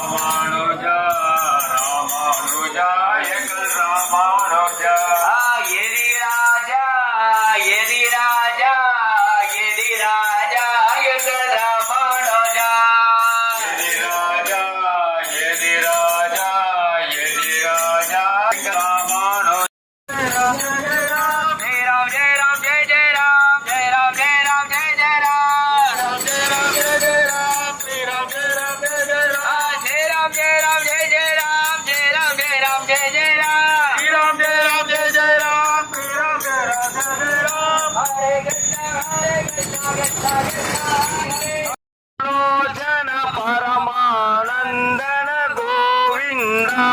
ராமானுஜா ராமானுஜா எங்கள் ராமானுஜா எதிராஜா எதிராஜா எதிராஜா எங்கள் ராமானுஜா எதிராஜா எதிராஜா எதிராஜா எங்கள் ராமானுஜா ஜெய ராம் ஜெய ராம் ஜெய ஜெய ராம் ஜெய ராம் ஜெய ராம் ஜெய ஜெய ராம் ஜெய ராம் ஜெய ஜெய ராம் ஸ்ரீராம் ஜெய ராம் ஜெய ஜெய ராம் ஜெய ராம் ஜெய ராம் ஜெய ஜெய ராம் ஜெய ராம் ஜெய ராம் ஜெய ஜெய ராம் ஸ்ரீராம் ஜெய ராம் ஜெய ஜெய ராம் ஸ்ரீராம் ஜெய ராம் ஜெய ஜெய ராம் ஹரே கிருஷ்ணா கிருஷ்ணா கிருஷ்ணா ஹரே லோச்சன பரமானந்தன கோவிந்தா